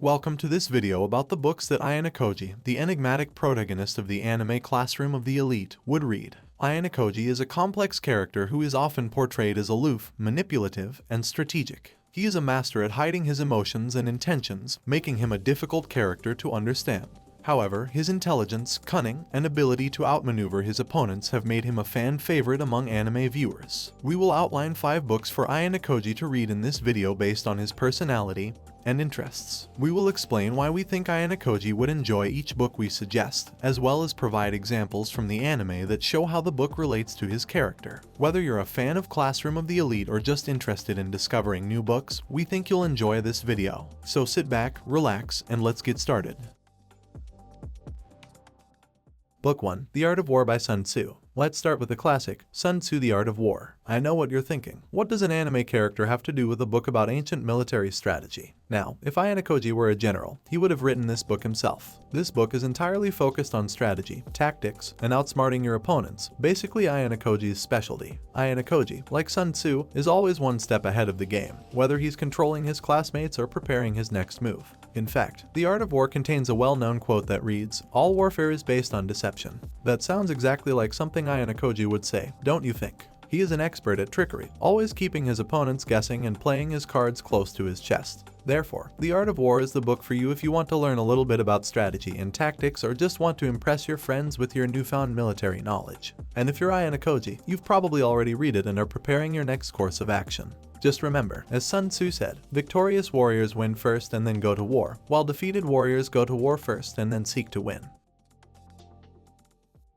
Welcome to this video about the books that Ayanokoji, the enigmatic protagonist of the anime classroom of the elite, would read. Ayanokoji is a complex character who is often portrayed as aloof, manipulative, and strategic. He is a master at hiding his emotions and intentions, making him a difficult character to understand. However, his intelligence, cunning, and ability to outmaneuver his opponents have made him a fan favorite among anime viewers. We will outline 5 books for Ayanokoji to read in this video based on his personality and interests. We will explain why we think Ayanokoji would enjoy each book we suggest, as well as provide examples from the anime that show how the book relates to his character. Whether you're a fan of Classroom of the Elite or just interested in discovering new books, we think you'll enjoy this video. So sit back, relax, and let's get started. Book 1, The Art of War by Sun Tzu. Let's start with the classic, Sun Tzu, The Art of War. I know what you're thinking. What does an anime character have to do with a book about ancient military strategy? Now, if Ayanokoji were a general, he would have written this book himself. This book is entirely focused on strategy, tactics, and outsmarting your opponents, basically Ayanokoji's specialty. Ayanokoji, like Sun Tzu, is always one step ahead of the game, whether he's controlling his classmates or preparing his next move. In fact, The Art of War contains a well-known quote that reads, "All warfare is based on deception." That sounds exactly like something Ayanokoji would say, don't you think? He is an expert at trickery, always keeping his opponents guessing and playing his cards close to his chest. Therefore, The Art of War is the book for you if you want to learn a little bit about strategy and tactics or just want to impress your friends with your newfound military knowledge. And if you're Ayanokoji, you've probably already read it and are preparing your next course of action. Just remember, as Sun Tzu said, victorious warriors win first and then go to war, while defeated warriors go to war first and then seek to win.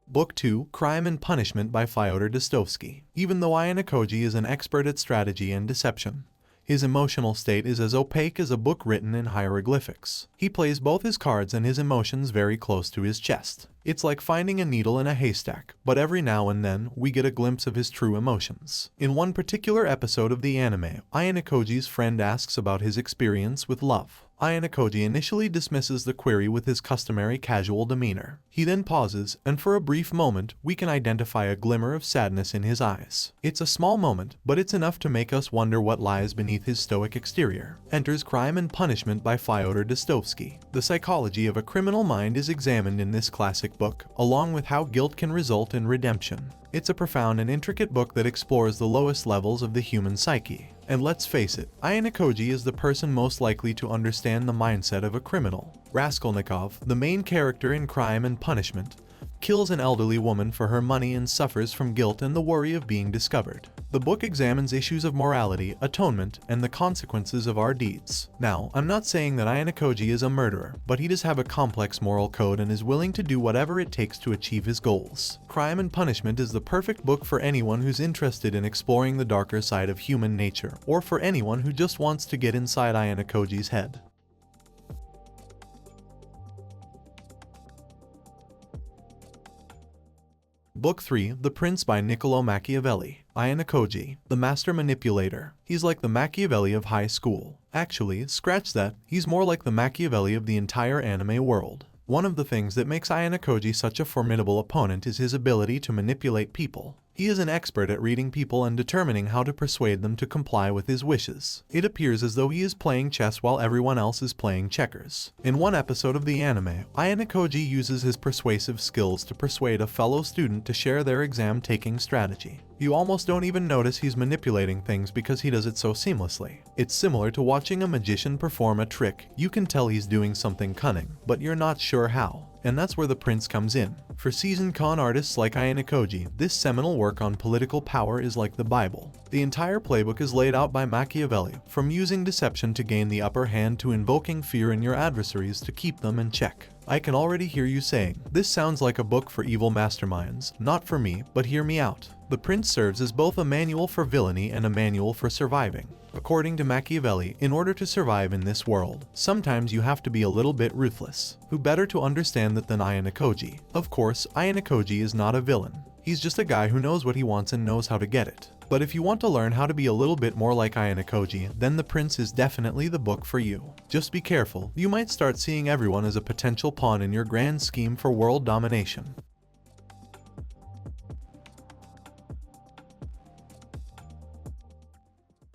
Book 2, Crime and Punishment by Fyodor Dostoevsky. Even though Ayanokoji is an expert at strategy and deception, his emotional state is as opaque as a book written in hieroglyphics. He plays both his cards and his emotions very close to his chest. It's like finding a needle in a haystack, but every now and then, we get a glimpse of his true emotions. In one particular episode of the anime, Ayanokoji's friend asks about his experience with love. Ayanokoji initially dismisses the query with his customary casual demeanor. He then pauses, and for a brief moment, we can identify a glimmer of sadness in his eyes. It's a small moment, but it's enough to make us wonder what lies beneath his stoic exterior. Enters Crime and Punishment by Fyodor Dostoevsky. The psychology of a criminal mind is examined in this classic book, along with how guilt can result in redemption. It's a profound and intricate book that explores the lowest levels of the human psyche. And let's face it, Ayanokoji is the person most likely to understand the mindset of a criminal. Raskolnikov, the main character in Crime and Punishment, kills an elderly woman for her money and suffers from guilt and the worry of being discovered. The book examines issues of morality, atonement, and the consequences of our deeds. Now, I'm not saying that Ayanokoji is a murderer, but he does have a complex moral code and is willing to do whatever it takes to achieve his goals. Crime and Punishment is the perfect book for anyone who's interested in exploring the darker side of human nature, or for anyone who just wants to get inside Ayanokoji's head. Book 3, The Prince by Niccolò Machiavelli. Ayanokoji, the master manipulator. He's like the Machiavelli of high school. Actually, scratch that, he's more like the Machiavelli of the entire anime world. One of the things that makes Ayanokoji such a formidable opponent is his ability to manipulate people. He is an expert at reading people and determining how to persuade them to comply with his wishes. It appears as though he is playing chess while everyone else is playing checkers. In one episode of the anime, Ayanokoji uses his persuasive skills to persuade a fellow student to share their exam-taking strategy. You almost don't even notice he's manipulating things because he does it so seamlessly. It's similar to watching a magician perform a trick. You can tell he's doing something cunning, but you're not sure how. And that's where the prince comes in. For seasoned con artists like Ayanokoji, this seminal work on political power is like the Bible. The entire playbook is laid out by Machiavelli, from using deception to gain the upper hand to invoking fear in your adversaries to keep them in check. I can already hear you saying, this sounds like a book for evil masterminds. Not for me, but hear me out. The Prince serves as both a manual for villainy and a manual for surviving. According to Machiavelli, in order to survive in this world, sometimes you have to be a little bit ruthless. Who better to understand that than Ayanokoji? Of course, Ayanokoji is not a villain. He's just a guy who knows what he wants and knows how to get it. But if you want to learn how to be a little bit more like Ayanokoji, then The Prince is definitely the book for you. Just be careful, you might start seeing everyone as a potential pawn in your grand scheme for world domination.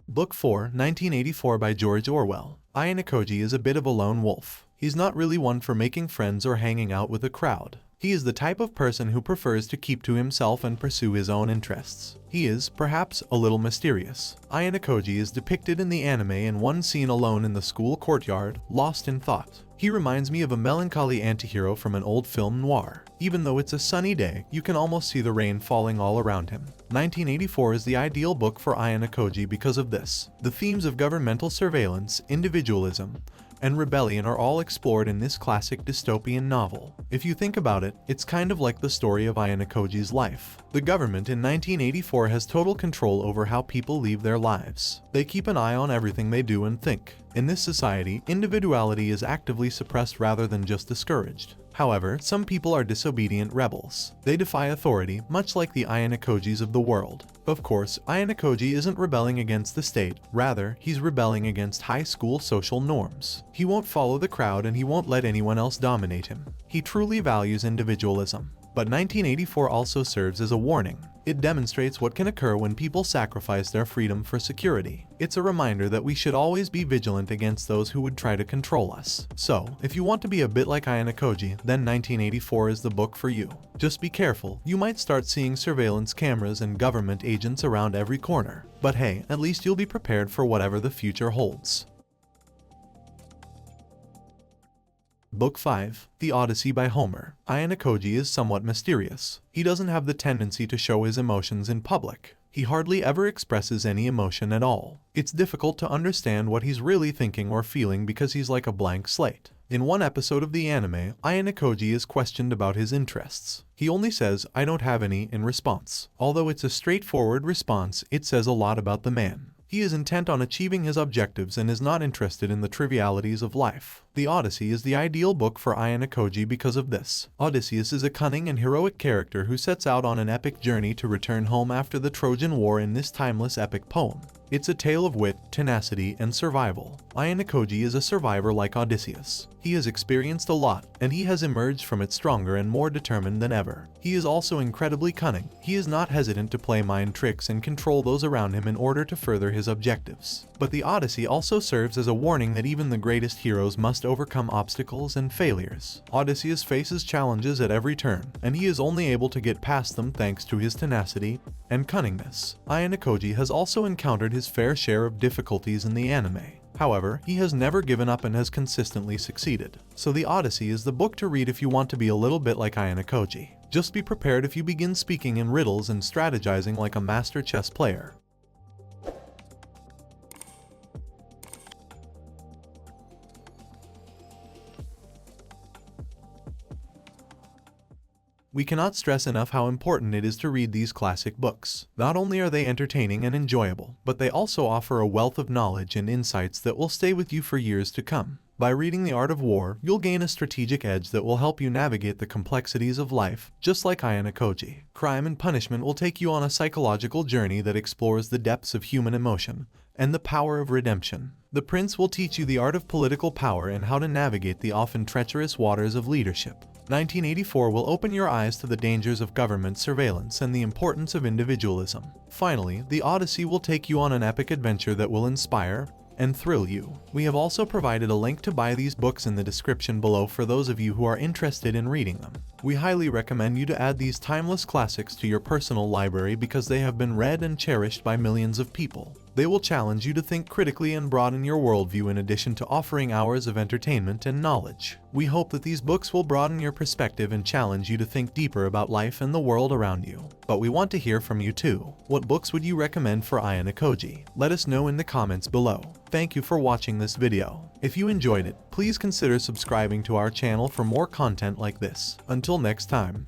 Book 4, 1984 by George Orwell. Ayanokoji is a bit of a lone wolf. He's not really one for making friends or hanging out with a crowd. He is the type of person who prefers to keep to himself and pursue his own interests. He is, perhaps, a little mysterious. Ayanokoji is depicted in the anime in one scene alone in the school courtyard, lost in thought. He reminds me of a melancholy antihero from an old film noir. Even though it's a sunny day, you can almost see the rain falling all around him. 1984 is the ideal book for Ayanokoji because of this. The themes of governmental surveillance, individualism, and rebellion are all explored in this classic dystopian novel. If you think about it, it's kind of like the story of Ayanokoji's life. The government in 1984 has total control over how people live their lives. They keep an eye on everything they do and think. In this society, individuality is actively suppressed rather than just discouraged. However, some people are disobedient rebels. They defy authority, much like the Ayanokojis of the world. Of course, Ayanokoji isn't rebelling against the state, rather, he's rebelling against high school social norms. He won't follow the crowd and he won't let anyone else dominate him. He truly values individualism. But 1984 also serves as a warning. It demonstrates what can occur when people sacrifice their freedom for security. It's a reminder that we should always be vigilant against those who would try to control us. So, if you want to be a bit like Ayanokoji, then 1984 is the book for you. Just be careful, you might start seeing surveillance cameras and government agents around every corner. But hey, at least you'll be prepared for whatever the future holds. Book 5, The Odyssey by Homer. Ayanokoji is somewhat mysterious. He doesn't have the tendency to show his emotions in public. He hardly ever expresses any emotion at all. It's difficult to understand what he's really thinking or feeling because he's like a blank slate. In one episode of the anime, Ayanokoji is questioned about his interests. He only says, "I don't have any," in response. Although it's a straightforward response, it says a lot about the man. He is intent on achieving his objectives and is not interested in the trivialities of life. The Odyssey is the ideal book for Ayanokoji because of this. Odysseus is a cunning and heroic character who sets out on an epic journey to return home after the Trojan War in this timeless epic poem. It's a tale of wit, tenacity, and survival. Ayanokoji is a survivor like Odysseus. He has experienced a lot, and he has emerged from it stronger and more determined than ever. He is also incredibly cunning. He is not hesitant to play mind tricks and control those around him in order to further his objectives. But the Odyssey also serves as a warning that even the greatest heroes must overcome obstacles and failures. Odysseus faces challenges at every turn, and he is only able to get past them thanks to his tenacity and cunningness. Ayanokoji has also encountered his fair share of difficulties in the anime. However, he has never given up and has consistently succeeded. So the Odyssey is the book to read if you want to be a little bit like Ayanokoji. Just be prepared if you begin speaking in riddles and strategizing like a master chess player. We cannot stress enough how important it is to read these classic books. Not only are they entertaining and enjoyable, but they also offer a wealth of knowledge and insights that will stay with you for years to come. By reading The Art of War, you'll gain a strategic edge that will help you navigate the complexities of life, just like Ayanokoji. Crime and Punishment will take you on a psychological journey that explores the depths of human emotion and the power of redemption. The Prince will teach you the art of political power and how to navigate the often treacherous waters of leadership. 1984 will open your eyes to the dangers of government surveillance and the importance of individualism. Finally, The Odyssey will take you on an epic adventure that will inspire and thrill you. We have also provided a link to buy these books in the description below for those of you who are interested in reading them. We highly recommend you to add these timeless classics to your personal library because they have been read and cherished by millions of people. They will challenge you to think critically and broaden your worldview in addition to offering hours of entertainment and knowledge. We hope that these books will broaden your perspective and challenge you to think deeper about life and the world around you. But we want to hear from you too. What books would you recommend for Ayanokoji? Let us know in the comments below. Thank you for watching this video. If you enjoyed it, please consider subscribing to our channel for more content like this. Until next time.